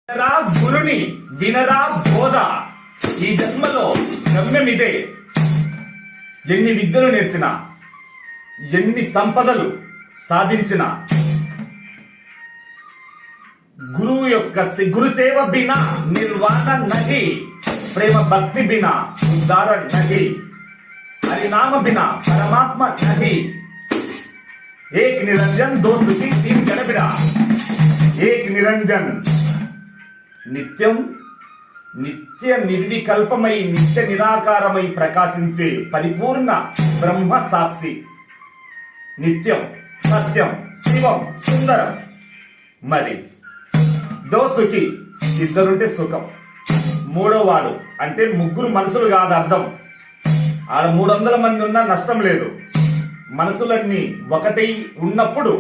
వినరా గురుని, వినరా బోధ. ఈ జన్మలో గమ్యం ఇదే. ఎన్ని విద్యలు నేర్చినా, ఎన్ని సంపదలు సాధించినా, గురువు యొక్క గురుసేవ బినా నిర్వాణ నహి, ప్రేమ భక్తి బినా ఉద్ధార నహి, హరినామ బినా పరమాత్మ నహి. ఏక్ నిరంజన్ దో సుఖీ తీన్ గడబిడా. ఏక్ నిరంజన్ నిత్యం నిత్య నిర్వికల్పమై నిత్య నిరాకారమై ప్రకాశించే పరిపూర్ణ బ్రహ్మ సాక్షి. నిత్యం సత్యం శివం సుందరం. మరి దోసుకి ఇద్దరుంటే సుఖం, మూడో వాడు అంటే ముగ్గురు మనసులు కాదు అర్థం. ఆడ 300 మంది ఉన్నా నష్టం లేదు. మనసులన్నీ ఒకటై ఉన్నప్పుడు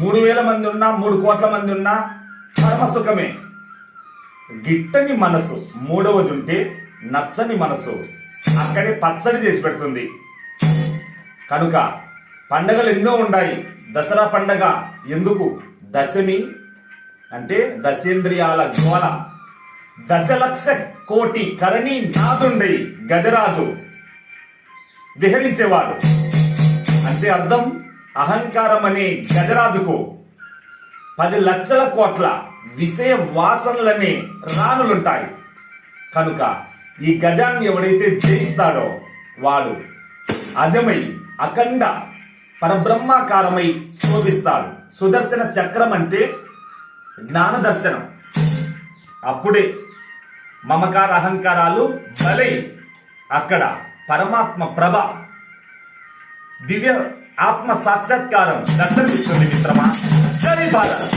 3000 మంది ఉన్నా 3 కోట్ల మంది ఉన్నా పరమ సుఖమే. గిట్టని మనసు మూడవది ఉంటే నచ్చని మనసు అక్కడే పచ్చడి చేసి పెడుతుంది. కనుక పండగలు ఎన్నో ఉన్నాయి. దసరా పండగ ఎందుకు? దశమి అంటే దశేంద్రియాల జ్వాల. 10,00,000 కోటి కరణి నాదుండై గజరాజు విహరించేవాడు. అంటే అర్థం అహంకారం అనే గజరాజుకు 10 లక్షల కోట్ల విషయ వాసనలనే రాణులుంటాయి. కనుక ఈ గజాన్ని ఎవడైతే జయిస్తాడో వాడు అజమై అఖండ పరబ్రహ్మాకారమై శోభిస్తాడు. సుదర్శన చక్రం అంటే జ్ఞాన దర్శనం. అప్పుడే మమకార అహంకారాలు బలై అక్కడ పరమాత్మ ప్రభ దివ్య ఆత్మ సాక్షాత్కారం దర్శనమిస్తుంది మిత్రమా. జై భారత్.